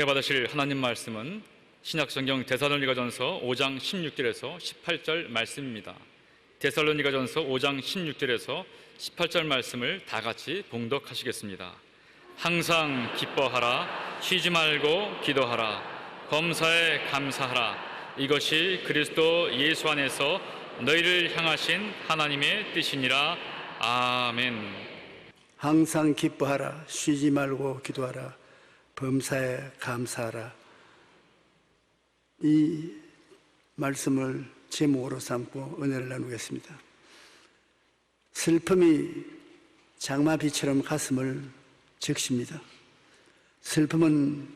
받으실 하나님 말씀은 신약성경 데살로니가전서 5장 16절에서 18절 말씀입니다. 데살로니가전서 5장 16절에서 18절 말씀을 다 같이 봉독하시겠습니다. 항상 기뻐하라, 쉬지 말고 기도하라, 범사에 감사하라. 이것이 그리스도 예수 안에서 너희를 향하신 하나님의 뜻이니라. 아멘. 항상 기뻐하라, 쉬지 말고 기도하라, 범사에 감사하라. 이 말씀을 제목으로 삼고 은혜를 나누겠습니다. 슬픔이 장마비처럼 가슴을 적십니다. 슬픔은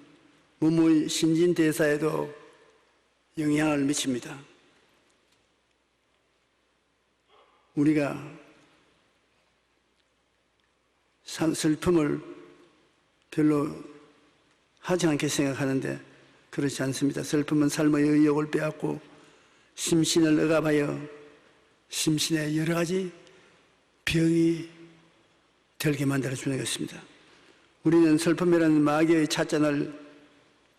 몸의 신진대사에도 영향을 미칩니다. 우리가 슬픔을 별로 하지 않게 생각하는데 그렇지 않습니다. 슬픔은 삶의 의욕을 빼앗고 심신을 억압하여 심신에 여러 가지 병이 들게 만들어주는 것입니다. 우리는 슬픔이라는 마귀의 찻잔을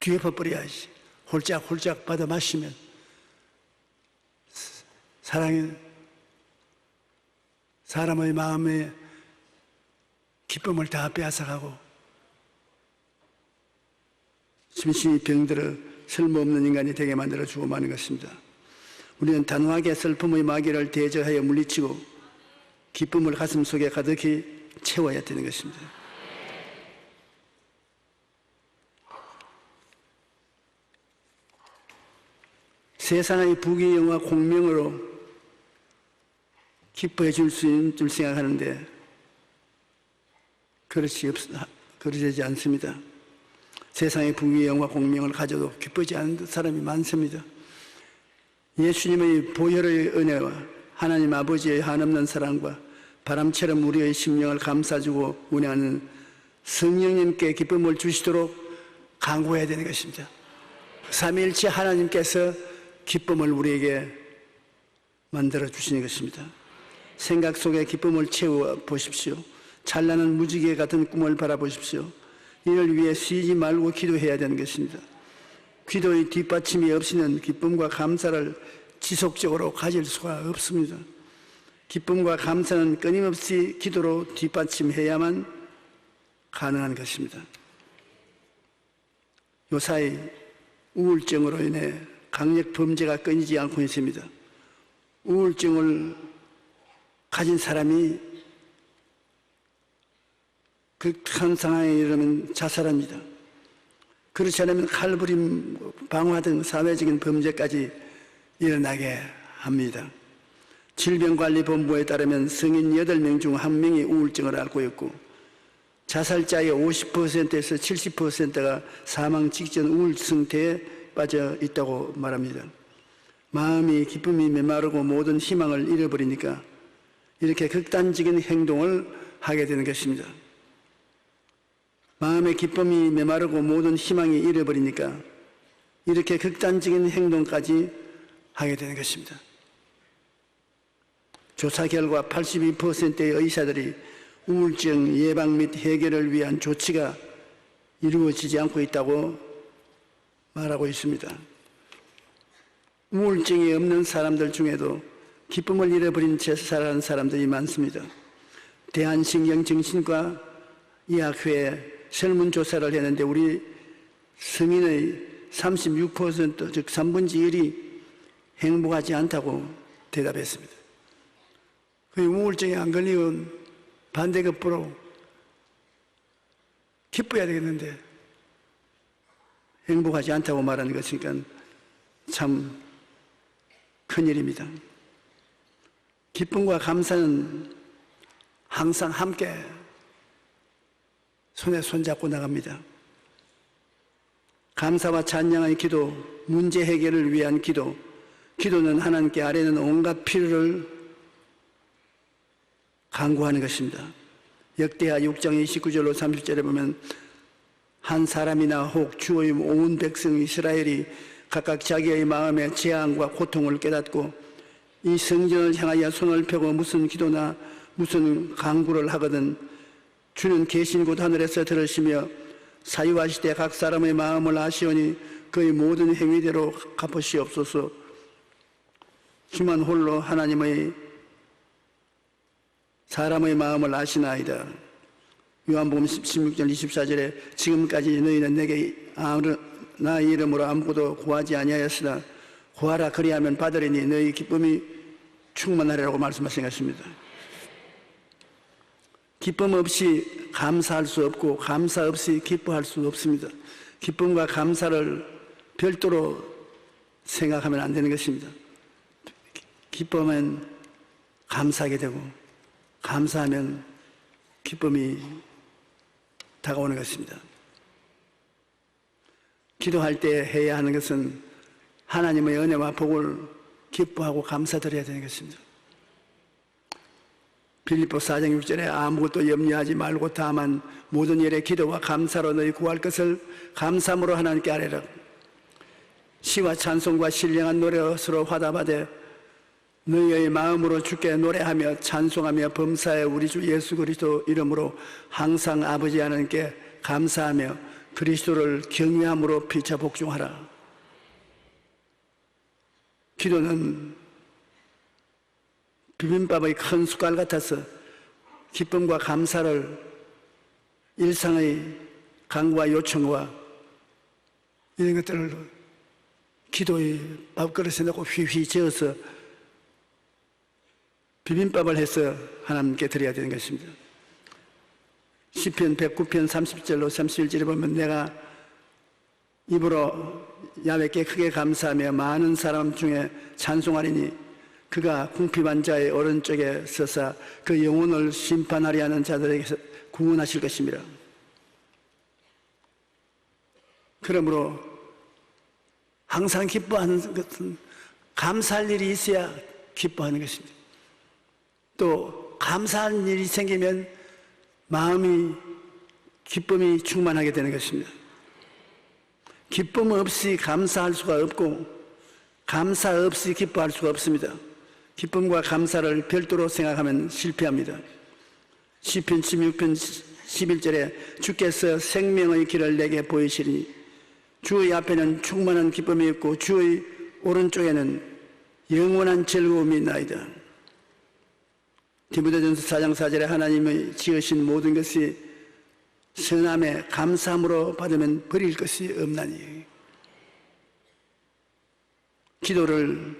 뒤엎어버려야지. 홀짝홀짝 받아 마시면 사람의 마음에 기쁨을 다 빼앗아가고 심신이 병들어 쓸모없는 인간이 되게 만들어주고 마는 것입니다. 우리는 단호하게 슬픔의 마귀를 대적하여 물리치고 기쁨을 가슴속에 가득히 채워야 되는 것입니다. 세상의 부귀영화 공명으로 기뻐해 줄 수 있는 줄 생각하는데 그러지 않습니다. 세상의 부귀영화 공명을 가져도 기쁘지 않은 사람이 많습니다. 예수님의 보혈의 은혜와 하나님 아버지의 한없는 사랑과 바람처럼 우리의 심령을 감싸주고 운행하는 성령님께 기쁨을 주시도록 간구해야 되는 것입니다. 삼위일체 하나님께서 기쁨을 우리에게 만들어 주시는 것입니다. 생각 속에 기쁨을 채워 보십시오. 찬란한 무지개 같은 꿈을 바라보십시오. 이를 위해 쉬지 말고 기도해야 되는 것입니다. 기도의 뒷받침이 없이는 기쁨과 감사를 지속적으로 가질 수가 없습니다. 기쁨과 감사는 끊임없이 기도로 뒷받침해야만 가능한 것입니다. 요사이 우울증으로 인해 강력 범죄가 끊이지 않고 있습니다. 우울증을 가진 사람이 극한 상황에 이르면 자살합니다. 그렇지 않으면 칼부림, 방화 등 사회적인 범죄까지 일어나게 합니다. 질병관리본부에 따르면 성인 8명 중 1명이 우울증을 앓고 있고 자살자의 50%에서 70%가 사망 직전 우울 상태에 빠져 있다고 말합니다. 마음이 기쁨이 메마르고 모든 희망을 잃어버리니까 이렇게 극단적인 행동을 하게 되는 것입니다. 마음의 기쁨이 메마르고 모든 희망이 잃어버리니까 이렇게 극단적인 행동까지 하게 되는 것입니다. 조사 결과 82%의 의사들이 우울증 예방 및 해결을 위한 조치가 이루어지지 않고 있다고 말하고 있습니다. 우울증이 없는 사람들 중에도 기쁨을 잃어버린 채 살아가는 사람들이 많습니다. 대한신경정신과 의학회에 설문조사를 했는데 우리 성인의 36%, 즉 3분의 1이 행복하지 않다고 대답했습니다. 그 우울증에 안 걸리면 반대급부로 기뻐야 되겠는데 행복하지 않다고 말하는 것이니까 참 큰일입니다. 기쁨과 감사는 항상 함께 손에 손잡고 나갑니다. 감사와 찬양의 기도, 문제 해결을 위한 기도, 기도는 하나님께 아뢰는 온갖 필요를 간구하는 것입니다. 역대하 6장 29절로 30절에 보면 한 사람이나 혹 주의 온 백성 이스라엘이 각각 자기의 마음의 재앙과 고통을 깨닫고 이 성전을 향하여 손을 펴고 무슨 기도나 무슨 간구를 하거든 주는 계신 곳 하늘에서 들으시며 사유하시되 각 사람의 마음을 아시오니 그의 모든 행위대로 갚으시옵소서. 주만 홀로 하나님의 사람의 마음을 아시나이다. 요한복음 16절 24절에 지금까지 너희는 내게 나의 이름으로 아무것도 구하지 아니하였으나 구하라 그리하면 받으리니 너희 기쁨이 충만하리라고 말씀하신 것입니다. 기쁨 없이 감사할 수 없고 감사 없이 기뻐할 수 없습니다. 기쁨과 감사를 별도로 생각하면 안 되는 것입니다. 기쁨은 감사하게 되고 감사하면 기쁨이 다가오는 것입니다. 기도할 때 해야 하는 것은 하나님의 은혜와 복을 기뻐하고 감사드려야 되는 것입니다. 빌립보 4장 6절에 아무것도 염려하지 말고 다만 모든 일에 기도와 감사로 너희 구할 것을 감사함으로 하나님께 아뢰라. 시와 찬송과 신령한 노래로 서로 화답하되 너희의 마음으로 주께 노래하며 찬송하며 범사에 우리 주 예수 그리스도 이름으로 항상 아버지 하나님께 감사하며 그리스도를 경외함으로 피차 복종하라. 기도는 비빔밥의 큰 숟갈 같아서 기쁨과 감사를 일상의 간구와 요청과 이런 것들을 기도의 밥그릇에 넣고 휘휘 저어서 비빔밥을 해서 하나님께 드려야 되는 것입니다. 시편 109편 30절로 31절에 보면 내가 입으로 야훼께 크게 감사하며 많은 사람 중에 찬송하리니 그가 궁핍한 자의 오른쪽에 서사 그 영혼을 심판하려 하는 자들에게서 구원하실 것입니다. 그러므로 항상 기뻐하는 것은 감사할 일이 있어야 기뻐하는 것입니다. 또 감사한 일이 생기면 마음이 기쁨이 충만하게 되는 것입니다. 기쁨 없이 감사할 수가 없고 감사 없이 기뻐할 수가 없습니다. 기쁨과 감사를 별도로 생각하면 실패합니다. 시편 16편 11절에 주께서 생명의 길을 내게 보이시리니 주의 앞에는 충만한 기쁨이 있고 주의 오른쪽에는 영원한 즐거움이 있나이다. 디모데전서 4장 4절에 하나님의 지으신 모든 것이 선함에 감사함으로 받으면 버릴 것이 없나니. 기도를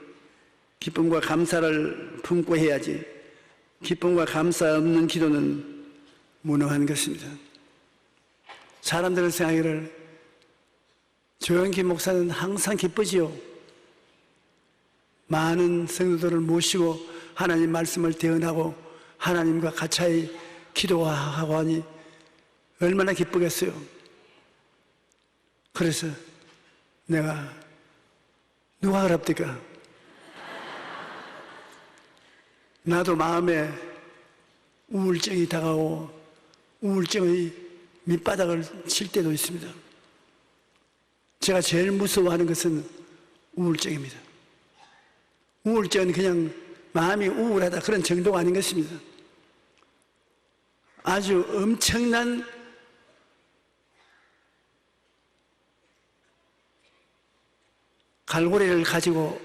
기쁨과 감사를 품고 해야지 기쁨과 감사 없는 기도는 무능한 것입니다. 사람들은 생각하기를 조영기 목사는 항상 기쁘지요. 많은 성도들을 모시고 하나님 말씀을 대언하고 하나님과 같이 기도하고 하니 얼마나 기쁘겠어요. 그래서 내가 누가 그럽니까? 나도 마음에 우울증이 다가오고 우울증의 밑바닥을 칠 때도 있습니다. 제가 제일 무서워하는 것은 우울증입니다. 우울증은 그냥 마음이 우울하다 그런 정도가 아닌 것입니다. 아주 엄청난 갈고리를 가지고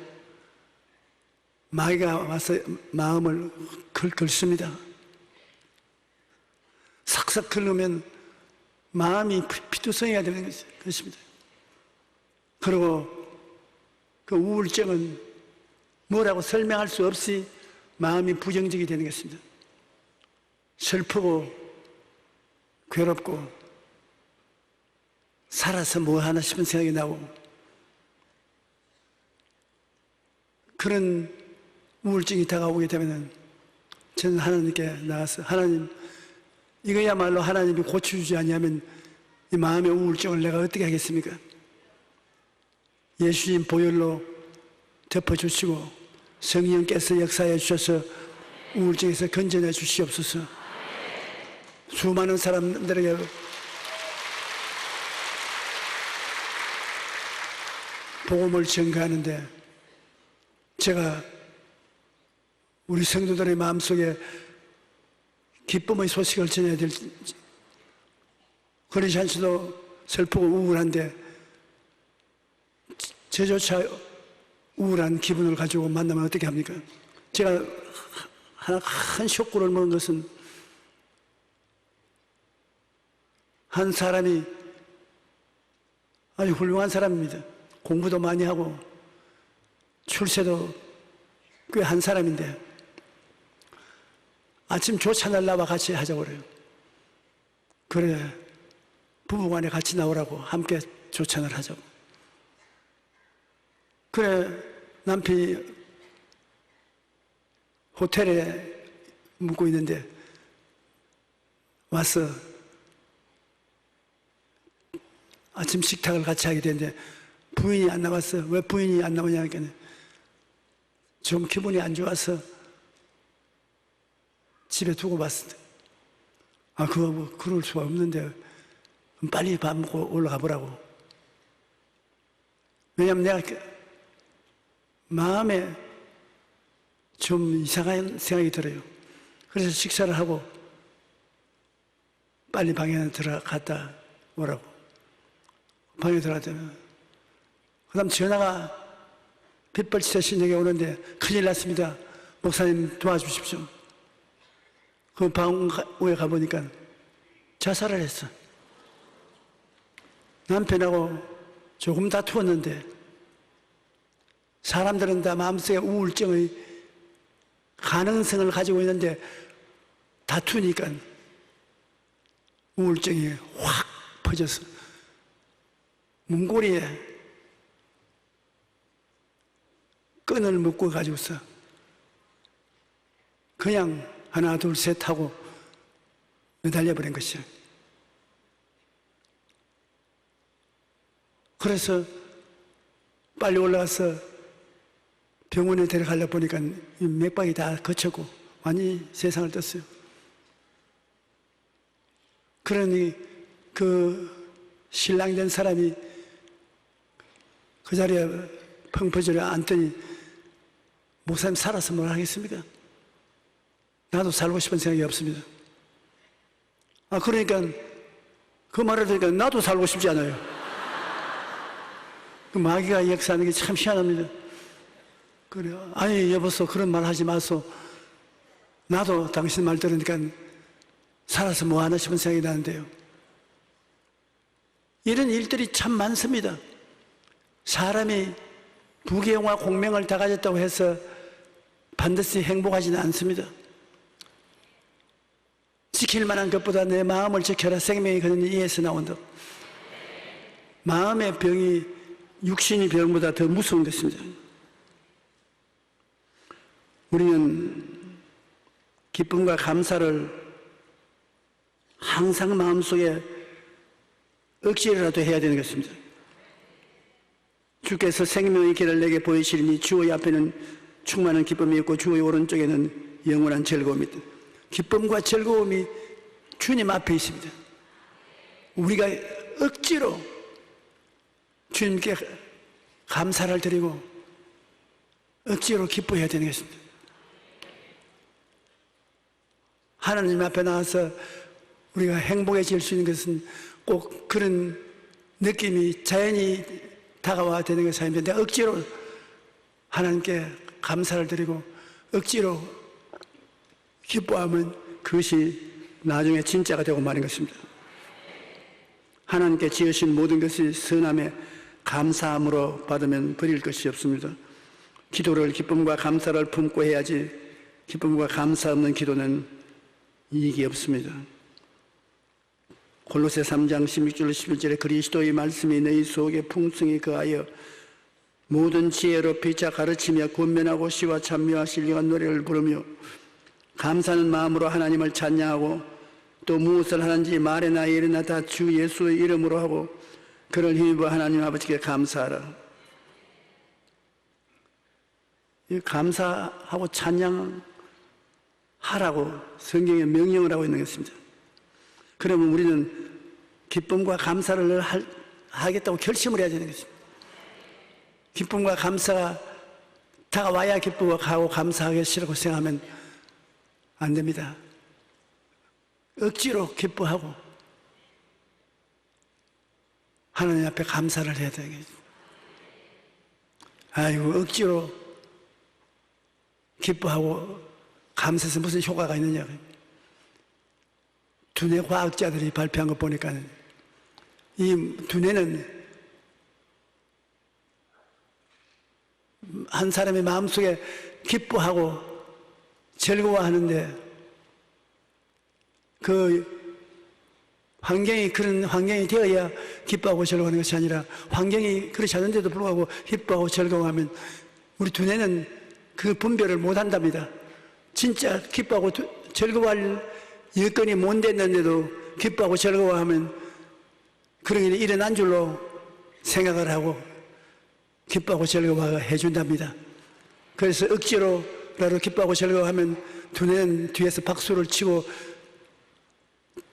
마귀가 와서 마음을 긁습니다. 삭삭 긁으면 마음이 피투성이가 되는 것입니다. 그리고 그 우울증은 뭐라고 설명할 수 없이 마음이 부정적이 되는 것입니다. 슬프고 괴롭고 살아서 뭐 하나 싶은 생각이 나고 그런 우울증이 다가오게 되면 저는 하나님께 나가서 하나님 이거야말로 하나님이 고쳐주지 아니하면 이 마음의 우울증을 내가 어떻게 하겠습니까? 예수님 보혈로 덮어주시고 성령께서 역사해 주셔서 우울증에서 건져내 주시옵소서. 수많은 사람들에게 복음을 전가하는데 제가 우리 성도들의 마음속에 기쁨의 소식을 전해야 될지 그렇지 않지도 슬프고 우울한데 저조차 우울한 기분을 가지고 만나면 어떻게 합니까? 제가 하나 큰 쇼크를 먹은 것은 한 사람이 아주 훌륭한 사람입니다. 공부도 많이 하고 출세도 꽤 한 사람인데 아침 조찬을 나와 같이 하자고 그래요. 그래, 부부간에 같이 나오라고, 함께 조찬을 하자고. 그래, 남편이 호텔에 묵고 있는데 와서 아침 식탁을 같이 하게 되는데 부인이 안 나왔어. 왜 부인이 안 나오냐 하니까 좀 기분이 안 좋아서 집에 두고 봤을 때, 아, 그거 뭐 그럴 수가 없는데 빨리 밥 먹고 올라가 보라고. 왜냐면 내가 마음에 좀 이상한 생각이 들어요. 그래서 식사를 하고 빨리 방에 들어갔다 오라고. 방에 들어갔다면 그 다음 전화가 빗발치듯이 신에게 오는데 큰일 났습니다. 목사님 도와주십시오. 그 방에 가보니까 자살을 했어. 남편하고 조금 다투었는데 사람들은 다 마음속에 우울증의 가능성을 가지고 있는데 다투니까 우울증이 확 퍼져서 문고리에 끈을 묶고 가지고서 그냥 하나 둘 셋 하고 매달려 버린 것이야. 그래서 빨리 올라가서 병원에 데려가려고 보니까 맥박이 다 거쳤고 완전히 세상을 떴어요. 그러니 그 신랑 된 사람이 그 자리에 펑퍼져려 앉더니 목사님 살아서 뭘 하겠습니까? 나도 살고 싶은 생각이 없습니다. 아, 그러니까 그 말을 들으니까 나도 살고 싶지 않아요. 그 마귀가 역사하는 게 참 희한합니다. 그래요. 아니, 여보소, 그런 말 하지 마소. 나도 당신 말 들으니까 살아서 뭐 하나 싶은 생각이 나는데요. 이런 일들이 참 많습니다. 사람이 부귀영화 공명을 다 가졌다고 해서 반드시 행복하지는 않습니다. 지킬 만한 것보다 내 마음을 지켜라. 생명이 그는 이에서 나온다. 마음의 병이 육신의 병보다 더 무서운 것입니다. 우리는 기쁨과 감사를 항상 마음속에 억지로라도 해야 되는 것입니다. 주께서 생명의 길을 내게 보이시리니 주의 앞에는 충만한 기쁨이 있고 주의 오른쪽에는 영원한 즐거움이 있다. 기쁨과 즐거움이 주님 앞에 있습니다. 우리가 억지로 주님께 감사를 드리고 억지로 기뻐해야 되는 것입니다. 하나님 앞에 나와서 우리가 행복해질 수 있는 것은 꼭 그런 느낌이 자연히 다가와야 되는 것이 아닙니다. 내가 억지로 하나님께 감사를 드리고 억지로 기뻐하면 그것이 나중에 진짜가 되고 마는 것입니다. 하나님께 지으신 모든 것이 선함에 감사함으로 받으면 버릴 것이 없습니다. 기도를 기쁨과 감사를 품고 해야지 기쁨과 감사 없는 기도는 이익이 없습니다. 골로새 3장 16절 11절에 그리스도의 말씀이 너희 속에 풍성히 거하여 모든 지혜로 피차 가르치며 권면하고 시와 찬미와 신령한 노래를 부르며 감사하는 마음으로 하나님을 찬양하고 또 무엇을 하는지 말이나 일이나 다 주 예수의 이름으로 하고 그를 힘입어 하나님 아버지께 감사하라. 이 감사하고 찬양하라고 성경에 명령을 하고 있는 것입니다. 그러면 우리는 기쁨과 감사를 하겠다고 결심을 해야 되는 것입니다. 기쁨과 감사가 다가와야 기쁘고 감사하겠으라고 생각하면 안 됩니다. 억지로 기뻐하고 하나님 앞에 감사를 해야 되겠죠. 아이고, 억지로 기뻐하고 감사해서 무슨 효과가 있느냐. 두뇌 과학자들이 발표한 거 보니까 이 두뇌는 한 사람의 마음속에 기뻐하고 즐거워하는데 그 환경이 그런 환경이 되어야 기뻐하고 즐거워하는 것이 아니라 환경이 그렇지 않은데도 불구하고 기뻐하고 즐거워하면 우리 두뇌는 그 분별을 못 한답니다. 진짜 기뻐하고 즐거워할 여건이 못 됐는데도 기뻐하고 즐거워하면 그런 일이 일어난 줄로 생각을 하고 기뻐하고 즐거워해 준답니다. 그래서 억지로라도 기뻐하고 즐거워하면 두뇌는 뒤에서 박수를 치고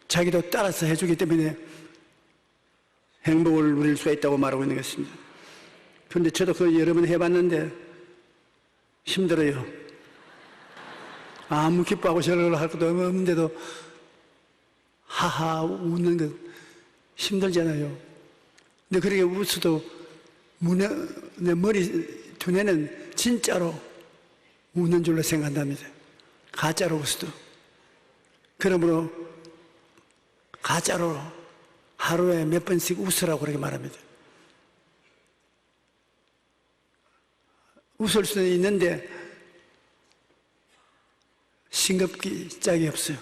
자기도 따라서 해주기 때문에 행복을 누릴 수가 있다고 말하고 있는 것입니다. 그런데 저도 그 여러 번 해봤는데 힘들어요. 아무 기뻐하고 즐거워할 것도 없는데도 하하 웃는 것 힘들잖아요. 근데 그렇게 웃어도 내 머리 두뇌는 진짜로 웃는 줄로 생각한답니다. 가짜로 웃어도. 그러므로 가짜로 하루에 몇 번씩 웃으라고 그렇게 말합니다. 웃을 수는 있는데 싱겁기 짝이 없어요.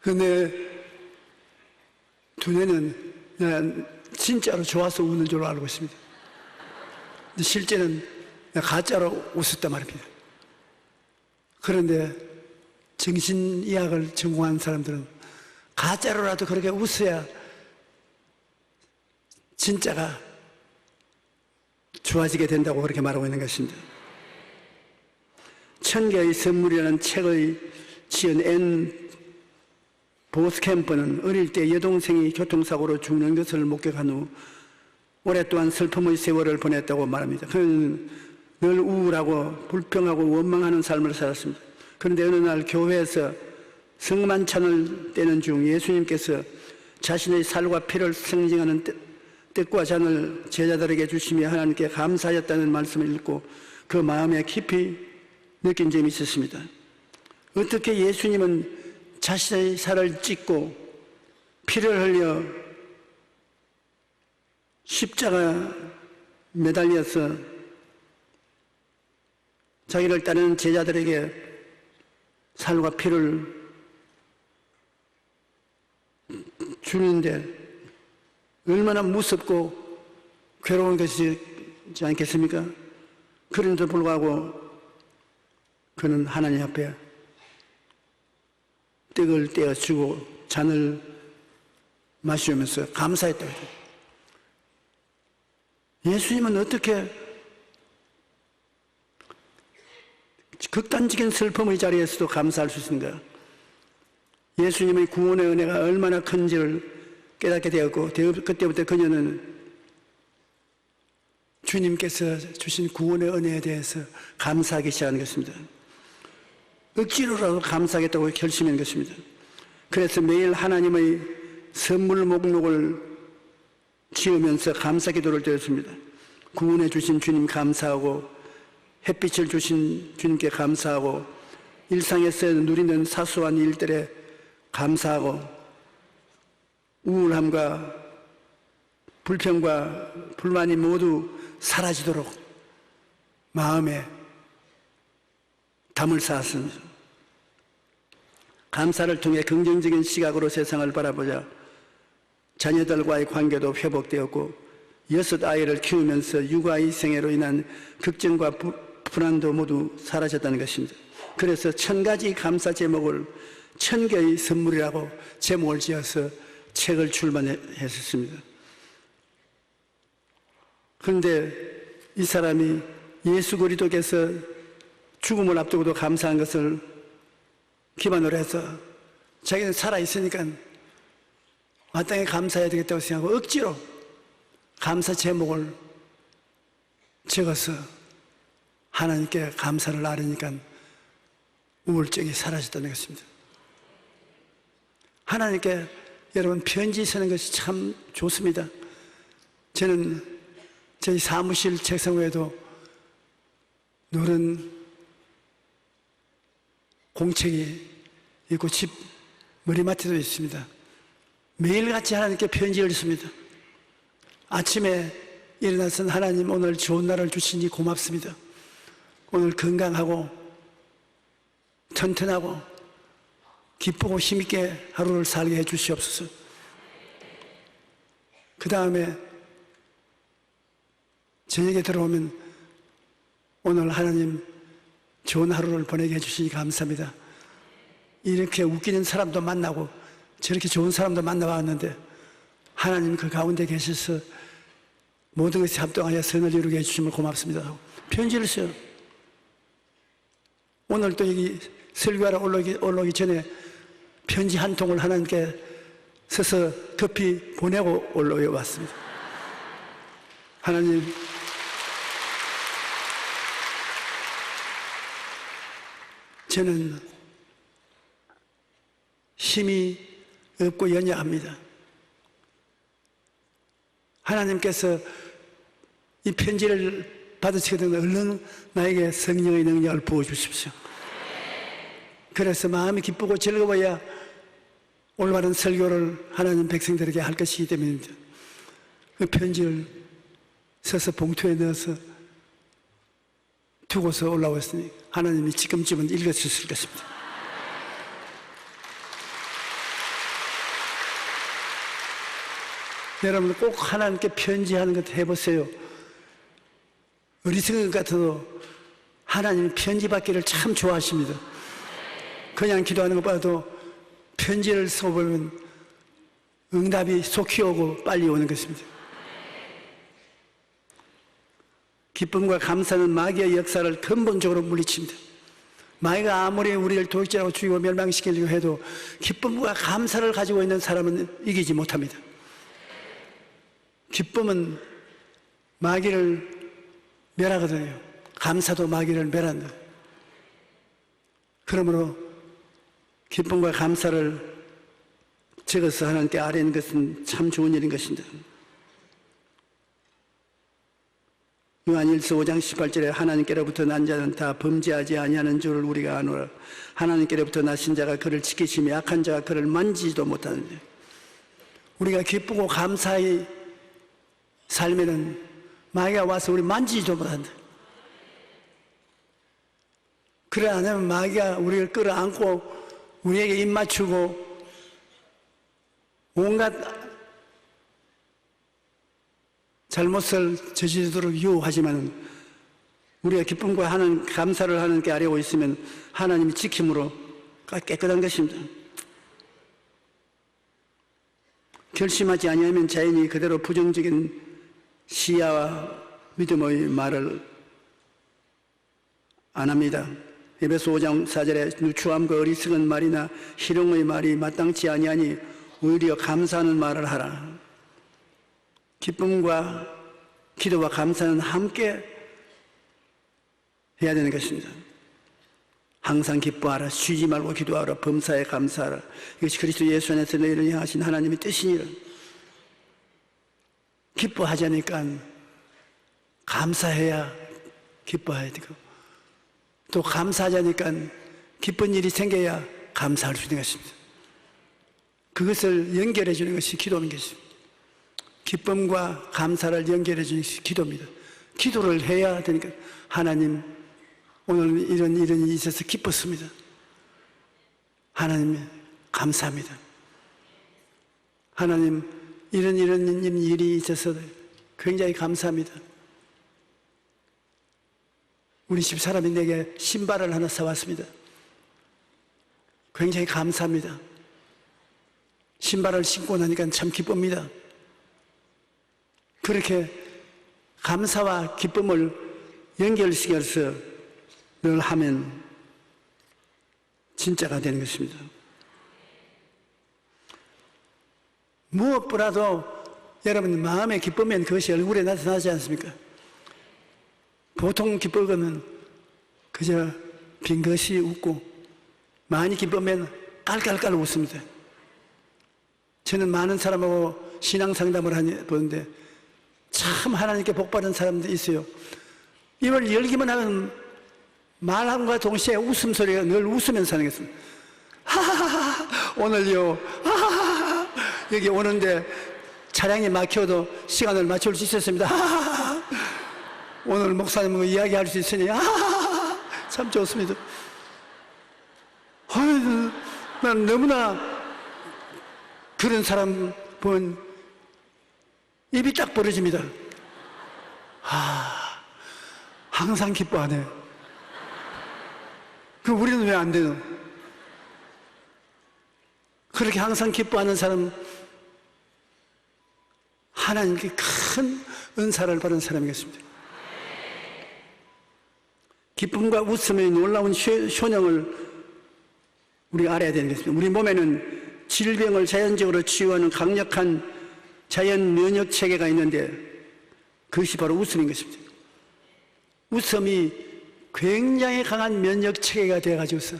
근데 두뇌는 그냥 진짜로 좋아서 웃는 줄로 알고 있습니다. 근데 실제는 가짜로 웃었단 말입니다. 그런데 정신의학을 전공한 사람들은 가짜로라도 그렇게 웃어야 진짜가 좋아지게 된다고 그렇게 말하고 있는 것입니다. 천개의 선물이라는 책을 지은 앤 보스캠프는 어릴 때 여동생이 교통사고로 죽는 것을 목격한 후 오랫동안 슬픔의 세월을 보냈다고 말합니다. 그는 늘 우울하고 불평하고 원망하는 삶을 살았습니다. 그런데 어느 날 교회에서 성만찬을 떼는 중 예수님께서 자신의 살과 피를 상징하는 떡과 잔을 제자들에게 주시며 하나님께 감사하였다는 말씀을 읽고 그 마음에 깊이 느낀 점이 있었습니다. 어떻게 예수님은 자신의 살을 찢고 피를 흘려 십자가 매달려서 자기를 따르는 제자들에게 살과 피를 주는데 얼마나 무섭고 괴로운 것이지 않겠습니까? 그런데도 불구하고 그는 하나님 앞에 떡을 떼어주고 잔을 마시면서 감사했다고 해요. 예수님은 어떻게 극단적인 슬픔의 자리에서도 감사할 수 있는가? 예수님의 구원의 은혜가 얼마나 큰지를 깨닫게 되었고 그때부터 그녀는 주님께서 주신 구원의 은혜에 대해서 감사하기 시작하는 것입니다. 억지로라도 감사하겠다고 결심한 것입니다. 그래서 매일 하나님의 선물 목록을 지으면서 감사 기도를 드렸습니다. 구원해 주신 주님 감사하고 햇빛을 주신 주님께 감사하고 일상에서 누리는 사소한 일들에 감사하고 우울함과 불평과 불만이 모두 사라지도록 마음에 담을 쌓았습니다. 감사를 통해 긍정적인 시각으로 세상을 바라보자 자녀들과의 관계도 회복되었고 6 아이를 키우면서 육아의 생애로 인한 걱정과 불안도 모두 사라졌다는 것입니다. 그래서 1000가지 감사 제목을 1000개의 선물이라고 제목을 지어서 책을 출판했었습니다. 그런데 이 사람이 예수 그리스도께서 죽음을 앞두고도 감사한 것을 기반으로 해서 자기는 살아있으니까 마땅히 감사해야 되겠다고 생각하고 억지로 감사 제목을 적어서 하나님께 감사를 나누니까 우울증이 사라졌다는 것입니다. 하나님께 여러분 편지 쓰는 것이 참 좋습니다. 저는 저희 사무실 책상 위에도 노란 공책이 있고 집 머리맡에도 있습니다. 매일같이 하나님께 편지를 씁니다. 아침에 일어나서 하나님 오늘 좋은 날을 주시니 고맙습니다. 오늘 건강하고 튼튼하고 기쁘고 힘있게 하루를 살게 해 주시옵소서. 그 다음에 저녁에 들어오면 오늘 하나님 좋은 하루를 보내게 해주시니 감사합니다. 이렇게 웃기는 사람도 만나고 저렇게 좋은 사람도 만나봤는데 하나님 그 가운데 계셔서 모든 것이 합동하여 선을 이루게 해주심을 고맙습니다. 편지를 써요. 오늘 또 여기 설교하러 올라오기 전에 편지 한 통을 하나님께 써서 급히 보내고 올라왔습니다. 하나님, 저는 힘이 없고 연약합니다. 하나님께서 이 편지를 받으시거든 얼른 나에게 성령의 능력을 부어주십시오. 그래서 마음이 기쁘고 즐거워야 올바른 설교를 하나님 백성들에게 할 것이기 때문입니다. 그 편지를 써서 봉투에 넣어서 두고서 올라왔으니 하나님이 지금쯤은 읽어주실 것입니다. 여러분 꼭 하나님께 편지하는 것 해보세요. 어리석은 것 같아도 하나님이 편지 받기를 참 좋아하십니다. 그냥 기도하는 것보다도 편지를 써보면 응답이 속히 오고 빨리 오는 것입니다. 기쁨과 감사는 마귀의 역사를 근본적으로 물리칩니다. 마귀가 아무리 우리를 도적질하고 죽이고 멸망시키려고 해도 기쁨과 감사를 가지고 있는 사람은 이기지 못합니다. 기쁨은 마귀를 멸하거든요. 감사도 마귀를 멸한다. 그러므로 기쁨과 감사를 적어서 하나님께 아뢰는 것은 참 좋은 일인 것입니다. 요한일서 5장 18절에 하나님께로부터 난 자는 다 범죄하지 아니하는 줄을 우리가 아노라. 하나님께로부터 나신 자가 그를 지키시며 악한 자가 그를 만지지도 못하는데, 우리가 기쁘고 감사히 살면은 마귀가 와서 우리 만지지도 못한다. 그래 안 하면 마귀가 우리를 끌어안고 우리에게 입 맞추고 온갖 잘못을 저지르도록 유혹하지만 우리가 기쁨과 하는 감사를 하나님께 아뢰고 있으면 하나님이 지킴으로 깨끗한 것입니다. 결심하지 아니하면 자연이 그대로 부정적인 시야와 믿음의 말을 안 합니다. 에베소 5장 4절에 누추함과 어리석은 말이나 희롱의 말이 마땅치 아니하니 오히려 감사하는 말을 하라. 기쁨과 기도와 감사는 함께 해야 되는 것입니다. 항상 기뻐하라. 쉬지 말고 기도하라. 범사에 감사하라. 이것이 그리스도 예수 안에서 너희를 향하신 하나님의 뜻이니라. 기뻐하자니까 감사해야 기뻐해야 되고, 또 감사하자니까 기쁜 일이 생겨야 감사할 수 있는 것입니다. 그것을 연결해 주는 것이 기도인 것입니다. 기쁨과 감사를 연결해 주는 것이 기도입니다. 기도를 해야 되니까 하나님 오늘 이런 일이 있어서 기뻤습니다. 하나님 감사합니다. 하나님 이런 일이 있어서 굉장히 감사합니다. 우리 집 사람이 내게 신발을 하나 사왔습니다. 굉장히 감사합니다. 신발을 신고 나니까 참 기쁩니다. 그렇게 감사와 기쁨을 연결시켜서 늘 하면 진짜가 되는 것입니다. 무엇보다도 여러분 마음에 기쁘면 그것이 얼굴에 나타나지 않습니까? 보통 기쁘면 그저 빈것이 웃고, 많이 기쁘면 깔깔깔 웃습니다. 저는 많은 사람하고 신앙 상담을 보는데 참 하나님께 복받은 사람도 있어요. 입을 열기만 하면 말함과 동시에 웃음소리가 늘 웃으면서 하는 것입니다. 하하하, 오늘요, 하하하, 여기 오는데 차량이 막혀도 시간을 맞출 수 있었습니다. 하하하, 오늘 목사님과 이야기할 수 있으니, 하하하, 참 좋습니다. 아유, 난 너무나 그런 사람 보면 입이 딱 벌어집니다. 항상 기뻐하네. 그 우리는 왜 안 되노? 그렇게 항상 기뻐하는 사람, 하나님께 큰 은사를 받은 사람이겠습니다. 기쁨과 웃음의 놀라운 효능을 우리가 알아야 되는 것입니다. 우리 몸에는 질병을 자연적으로 치유하는 강력한 자연 면역 체계가 있는데 그것이 바로 웃음인 것입니다. 웃음이 굉장히 강한 면역 체계가 되어가지고서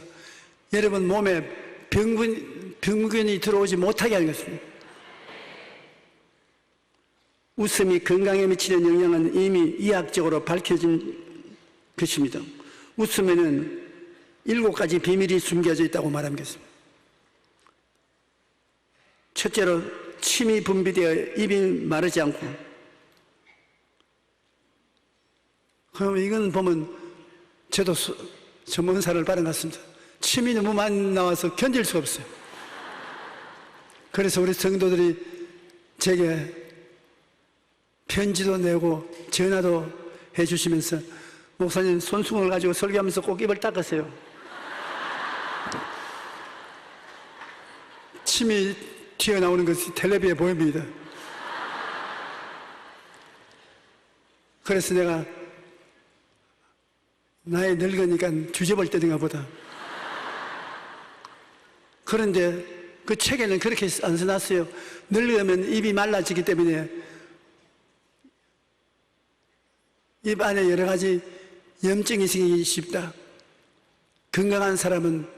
여러분 몸에 병균이 들어오지 못하게 하는 것입니다. 웃음이 건강에 미치는 영향은 이미 의학적으로 밝혀진 것입니다. 웃음에는 7가지 비밀이 숨겨져 있다고 말합니다. 첫째로 침이 분비되어 입이 마르지 않고, 그럼 이건 보면 저도 전문사를 받은 것 같습니다. 침이 너무 많이 나와서 견딜 수가 없어요. 그래서 우리 성도들이 제게 편지도 내고 전화도 해주시면서 목사님 손수건을 가지고 설교하면서 꼭 입을 닦으세요. 침이 튀어나오는 것이 텔레비에 보입니다. 그래서 내가 나이 늙으니까 주접을 때는가 보다. 그런데 그 책에는 그렇게 안 써놨어요. 늙으면 입이 말라지기 때문에 입 안에 여러 가지 염증이 생기기 쉽다. 건강한 사람은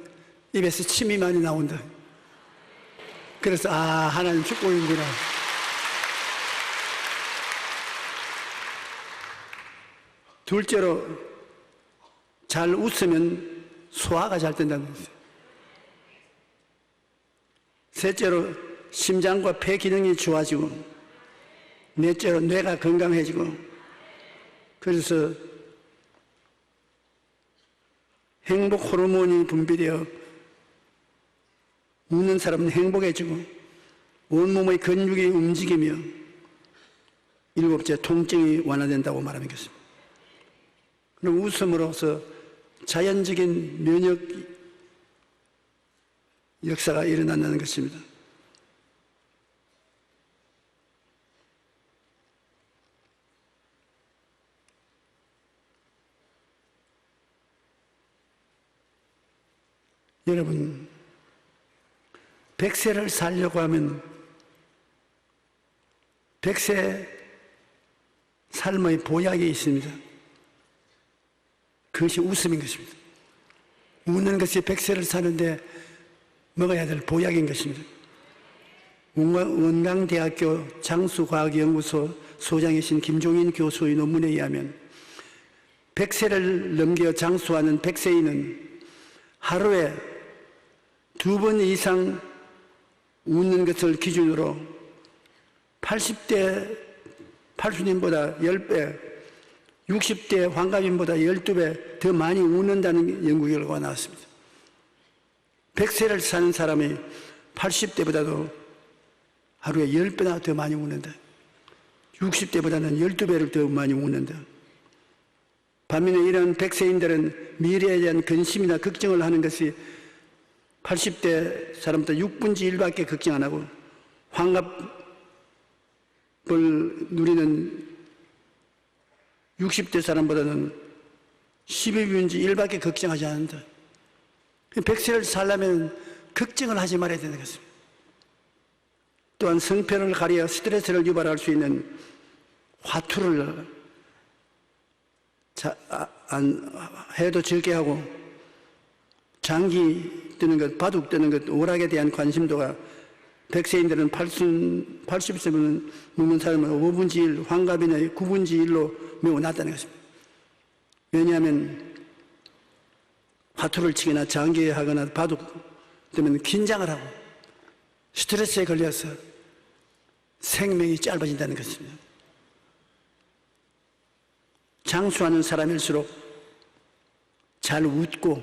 입에서 침이 많이 나온다. 그래서 하나님 축복이구나. 둘째로 잘 웃으면 소화가 잘 된다는 거죠. 셋째로 심장과 폐 기능이 좋아지고, 넷째로 뇌가 건강해지고, 그래서 행복 호르몬이 분비되어 웃는 사람은 행복해지고 온몸의 근육이 움직이며, 7째 통증이 완화된다고 말합니다. 그럼 웃음으로써 자연적인 면역 역사가 일어난다는 것입니다. 여러분, 100세를 살려고 하면 100세 삶의 보약이 있습니다. 그것이 웃음인 것입니다. 웃는 것이 100세를 사는데 먹어야 될 보약인 것입니다. 원광대학교 장수과학연구소 소장이신 김종인 교수의 논문에 의하면 100세를 넘겨 장수하는 100세인은 하루에 2번 이상 웃는 것을 기준으로 80대 80인보다 10배, 60대 환갑인보다 12배 더 많이 웃는다는 연구 결과가 나왔습니다. 100세를 사는 사람이 80대보다도 하루에 10배나 더 많이 웃는다. 60대보다는 12배를 더 많이 웃는다. 반면에 이런 100세인들은 미래에 대한 근심이나 걱정을 하는 것이 80대 사람보다 6분의 1밖에 걱정 안 하고, 환갑을 누리는 60대 사람보다는 12분의 1밖에 걱정하지 않는다. 100세를 살려면 걱정을 하지 말아야 되는 것입니다. 또한 성편을 가려 스트레스를 유발할 수 있는 화투를 해도 적게 하고, 장기 뜨는 것, 바둑 뜨는 것, 오락에 대한 관심도가 백세인들은 80세면 묵는 사람은 5분지 1, 환갑이나 9분지 1로 매우 낮다는 것입니다. 왜냐하면 화투를 치거나 장기하거나 바둑 때문에 긴장을 하고 스트레스에 걸려서 생명이 짧아진다는 것입니다. 장수하는 사람일수록 잘 웃고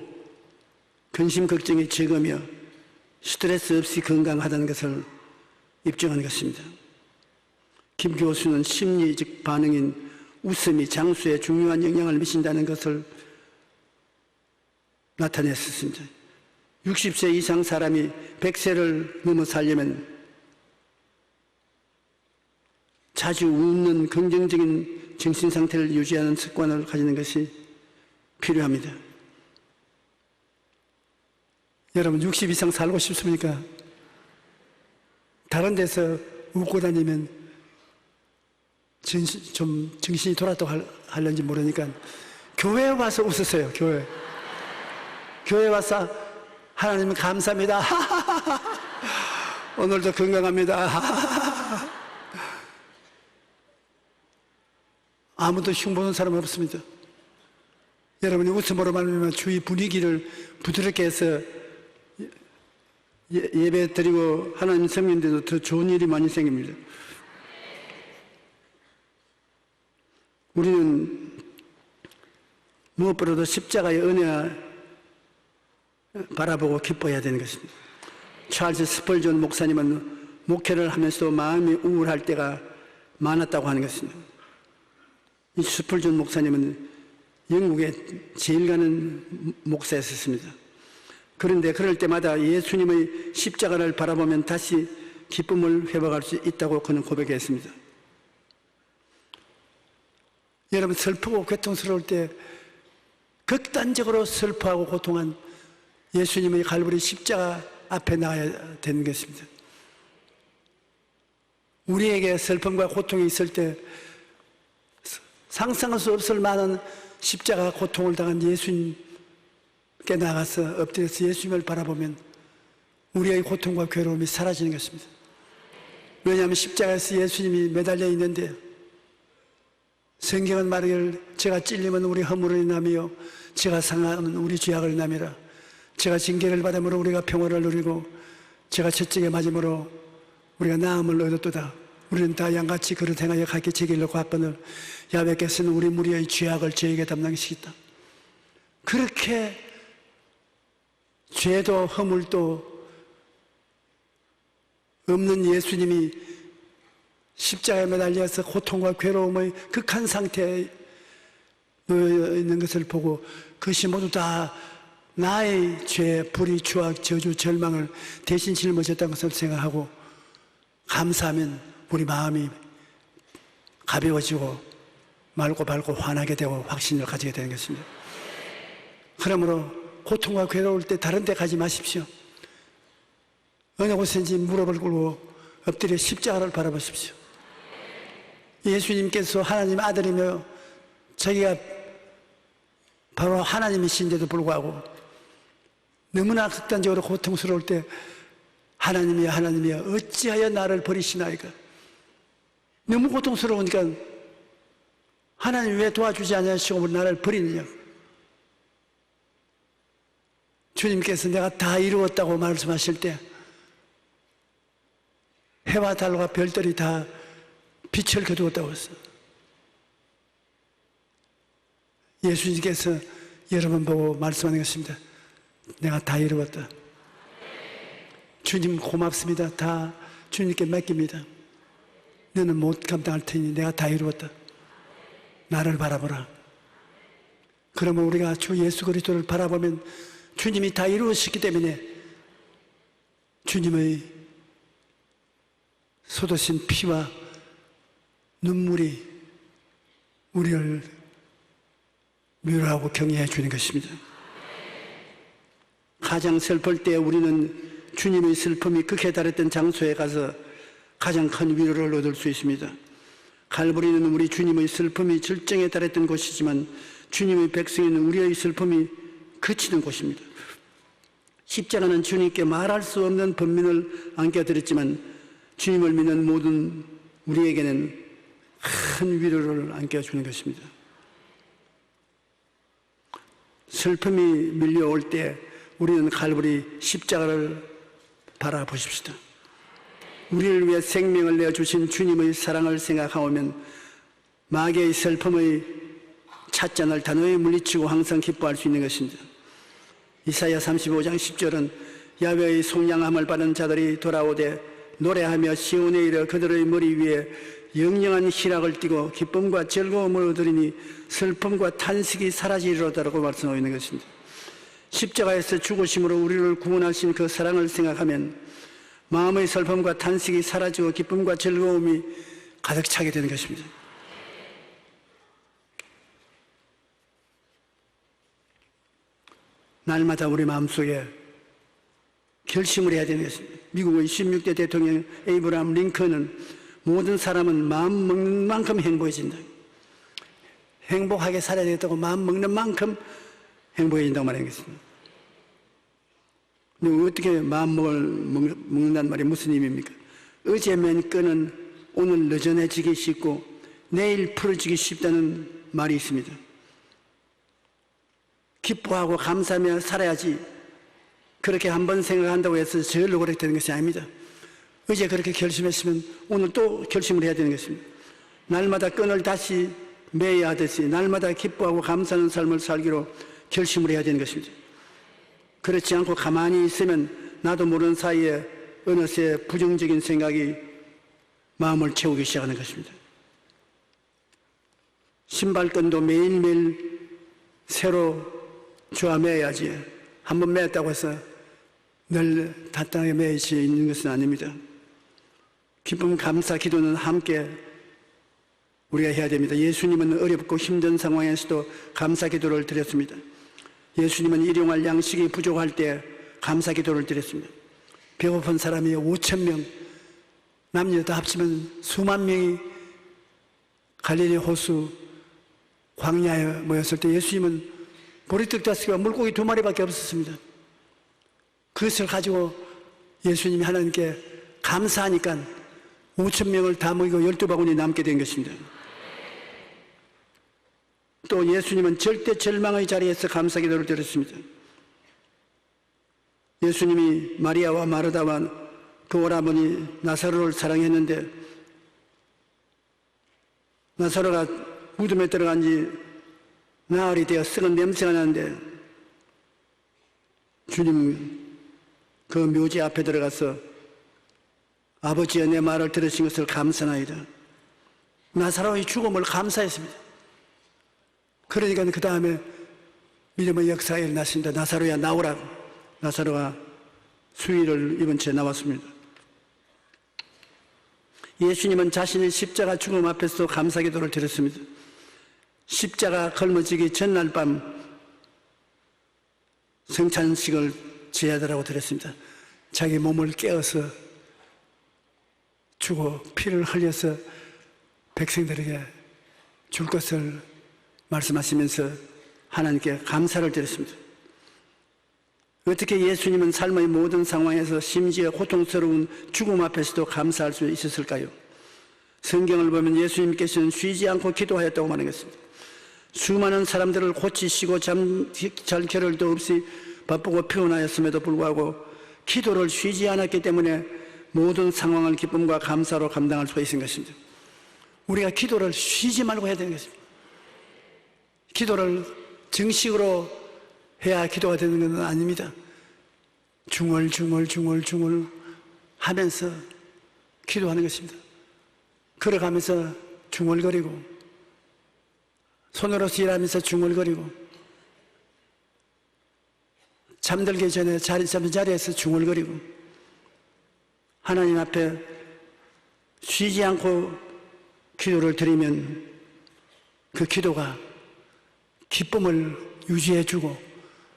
근심 걱정이 적으며 스트레스 없이 건강하다는 것을 입증하는 것입니다. 김 교수는 심리적 반응인 웃음이 장수에 중요한 영향을 미친다는 것을 나타냈었습니다. 60세 이상 사람이 100세를 넘어 살려면 자주 웃는 긍정적인 정신 상태를 유지하는 습관을 가지는 것이 필요합니다. 여러분 60 이상 살고 싶습니까? 다른 데서 웃고 다니면 좀 정신이 돌았다고 하려는지 모르니까 교회에 와서 웃으세요. 교회에 와서 하나님 감사합니다. 오늘도 건강합니다. 아무도 흉보는 사람 없습니다. 여러분이 웃음으로 말하면 주위 분위기를 부드럽게 해서 예배 드리고 하나님 섬기는데도 더 좋은 일이 많이 생깁니다. 우리는 무엇보다도 십자가의 은혜를 바라보고 기뻐해야 되는 것입니다. 찰스 스펄전 목사님은 목회를 하면서도 마음이 우울할 때가 많았다고 하는 것입니다. 이 스펄전 목사님은 영국에 제일 가는 목사였습니다. 그런데 그럴 때마다 예수님의 십자가를 바라보면 다시 기쁨을 회복할 수 있다고 그는 고백했습니다. 여러분 슬프고 고통스러울 때 극단적으로 슬퍼하고 고통한 예수님의 갈보리 십자가 앞에 나아야 되는 것입니다. 우리에게 슬픔과 고통이 있을 때 상상할 수 없을 만한 십자가 고통을 당한 예수님께 나가서 엎드려서 예수님을 바라보면 우리의 고통과 괴로움이 사라지는 것입니다. 왜냐하면 십자가에서 예수님이 매달려 있는데 성경은 말하기를 제가 찔리면 우리 허물을 인하며 제가 상하면 우리 죄악을 인하미라. 제가 징계를 받음으로 우리가 평화를 누리고 제가 채찍에 맞음으로 우리가 나음을 얻었도다. 우리는 다 양같이 그릇 행하여 각기 제 길로 갔거늘 야훼께서는 우리 무리의 죄악을 저에게 담당하시겠다. 그렇게 죄도 허물도 없는 예수님이 십자가에 매달려서 고통과 괴로움의 극한 상태에 놓여 있는 것을 보고 그것이 모두 다 나의 죄, 불의, 추악, 저주, 절망을 대신 짊어졌다는 것을 생각하고 감사하면 우리 마음이 가벼워지고 맑고 밝고 환하게 되고 확신을 가지게 되는 것입니다. 그러므로 고통과 괴로울 때 다른 데 가지 마십시오. 어느 곳인지 무릎을 꿇고 엎드려 십자가를 바라보십시오. 예수님께서 하나님 아들이며 자기가 바로 하나님이신데도 불구하고 너무나 극단적으로 고통스러울 때 하나님이여 하나님이여 어찌하여 나를 버리시나이까. 너무 고통스러우니까 하나님 왜 도와주지 않으시고 나를 버리느냐. 주님께서 내가 다 이루었다고 말씀하실 때 해와 달과 별들이 다 빛을 거두었다고 했어요. 예수님께서 여러분 보고 말씀하는 것입니다. 내가 다 이루었다. 주님 고맙습니다. 다 주님께 맡깁니다. 너는 못 감당할 테니 내가 다 이루었다. 나를 바라보라. 그러면 우리가 주 예수 그리스도를 바라보면 주님이 다 이루었기 때문에 주님의 쏟으신 피와 눈물이 우리를 위로하고 격려해 주는 것입니다. 가장 슬플 때 우리는 주님의 슬픔이 극에 달했던 장소에 가서 가장 큰 위로를 얻을 수 있습니다. 갈보리는 우리 주님의 슬픔이 절정에 달했던 곳이지만 주님의 백성에는 우리의 슬픔이 그치는 곳입니다. 십자가는 주님께 말할 수 없는 번민을 안겨드렸지만 주님을 믿는 모든 우리에게는 큰 위로를 안겨주는 것입니다. 슬픔이 밀려올 때 우리는 칼보리 십자가를 바라보십시다. 우리를 위해 생명을 내어주신 주님의 사랑을 생각하면 마귀의 슬픔의 찻잔을 단호히 물리치고 항상 기뻐할 수 있는 것입니다. 이사야 35장 10절은 야훼의 속량함을 받은 자들이 돌아오되 노래하며 시온에 이르러 그들의 머리 위에 영영한 희락을 띠고 기쁨과 즐거움을 얻으리니 슬픔과 탄식이 사라지리로다라고 말씀하고 있는 것입니다. 십자가에서 죽으심으로 우리를 구원하신 그 사랑을 생각하면 마음의 슬픔과 탄식이 사라지고 기쁨과 즐거움이 가득 차게 되는 것입니다. 날마다 우리 마음속에 결심을 해야 되는 것입니다. 미국의 16대 대통령 에이브라함 링컨은 모든 사람은 마음 먹는 만큼 행복해진다. 행복하게 살아야 되겠다고 마음 먹는 만큼 행복해진다고 말하는 것입니다. 근데 어떻게 마음 먹는다는 말이 무슨 의미입니까? 어제면 끈은 오늘 느슨해지기 쉽고 내일 풀어지기 쉽다는 말이 있습니다. 기뻐하고 감사하며 살아야지 그렇게 한번 생각한다고 해서 저절로 그렇게 되는 것이 아닙니다. 어제 그렇게 결심했으면 오늘 또 결심을 해야 되는 것입니다. 날마다 끈을 다시 매야 하듯이 날마다 기뻐하고 감사하는 삶을 살기로 결심을 해야 되는 것입니다. 그렇지 않고 가만히 있으면 나도 모르는 사이에 어느새 부정적인 생각이 마음을 채우기 시작하는 것입니다. 신발끈도 매일매일 새로 조아매야지 한번 매었다고 해서 늘 단단하게 매이지 있는 것은 아닙니다. 기쁨, 감사, 기도는 함께 우리가 해야 됩니다. 예수님은 어렵고 힘든 상황에서도 감사 기도를 드렸습니다. 예수님은 일용할 양식이 부족할 때 감사 기도를 드렸습니다. 배고픈 사람이 5,000명, 남녀 다 합치면 수만 명이 갈릴리 호수 광야에 모였을 때 예수님은 보리떡 5개와 물고기 2마리밖에 없었습니다. 그것을 가지고 예수님이 하나님께 감사하니까 5,000명을 다 먹이고 12바구니 남게 된 것입니다. 또 예수님은 절대 절망의 자리에서 감사 기도를 드렸습니다. 예수님이 마리아와 마르다와 그 오라버니 나사로를 사랑했는데 나사로가 무덤에 들어간 지 나흘이 되어 썩은 냄새가 나는데 주님 그 묘지 앞에 들어가서 아버지여 내 말을 들으신 것을 감사나이다. 나사로의 죽음을 감사했습니다. 그러니까 그 다음에 믿음의 역사가 일어났습니다. 나사로야 나오라고. 나사로가 수의를 입은 채 나왔습니다. 예수님은 자신의 십자가 죽음 앞에서 감사 기도를 드렸습니다. 십자가 걸머지기 전날 밤 성찬식을 제하더라고 드렸습니다. 자기 몸을 깨어서 주고 피를 흘려서 백성들에게 줄 것을 말씀하시면서 하나님께 감사를 드렸습니다. 어떻게 예수님은 삶의 모든 상황에서 심지어 고통스러운 죽음 앞에서도 감사할 수 있었을까요? 성경을 보면 예수님께서는 쉬지 않고 기도하였다고 말하는 것입니다. 수많은 사람들을 고치시고 잠잘 겨를도 없이 바쁘고 피곤하였음에도 불구하고 기도를 쉬지 않았기 때문에 모든 상황을 기쁨과 감사로 감당할 수가 있는 것입니다. 우리가 기도를 쉬지 말고 해야 되는 것입니다. 기도를 정식으로 해야 기도가 되는 것은 아닙니다. 중얼중얼 하면서 기도하는 것입니다. 걸어가면서 중얼거리고 손으로 일하면서 중얼거리고 잠들기 전에 잠든 자리에서 중얼거리고 하나님 앞에 쉬지 않고 기도를 드리면 그 기도가 기쁨을 유지해주고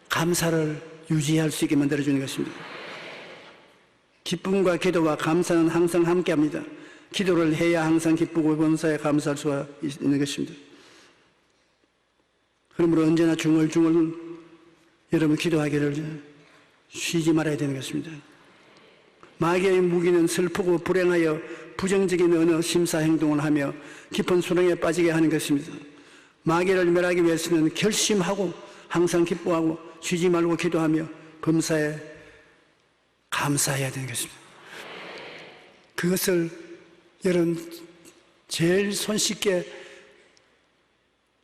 감사를 유지할 수 있게 만들어주는 것입니다. 기쁨과 기도와 감사는 항상 함께합니다. 기도를 해야 항상 기쁘고 범사에 감사할 수가 있는 것입니다. 그러므로 언제나 중얼중얼 여러분 기도하기를 쉬지 말아야 되는 것입니다. 마귀의 무기는 슬프고 불행하여 부정적인 언어 심사 행동을 하며 깊은 수렁에 빠지게 하는 것입니다. 마귀를 멸하기 위해서는 결심하고 항상 기뻐하고 쉬지 말고 기도하며 범사에 감사해야 되는 것입니다. 그것을 여러분 제일 손쉽게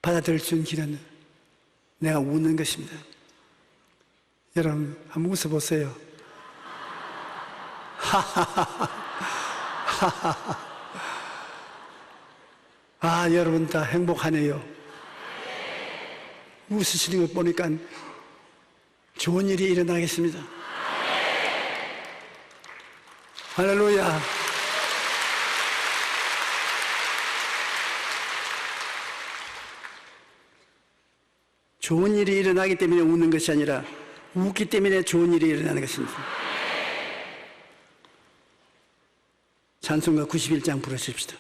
받아들일 수 있는 길은 내가 웃는 것입니다. 여러분 한번 웃어보세요. 아, 여러분 다 행복하네요. 웃으시는 걸 보니까 좋은 일이 일어나겠습니다. 할렐루야. 좋은 일이 일어나기 때문에 웃는 것이 아니라 웃기 때문에 좋은 일이 일어나는 것입니다. 찬송가 91장 부르십시다.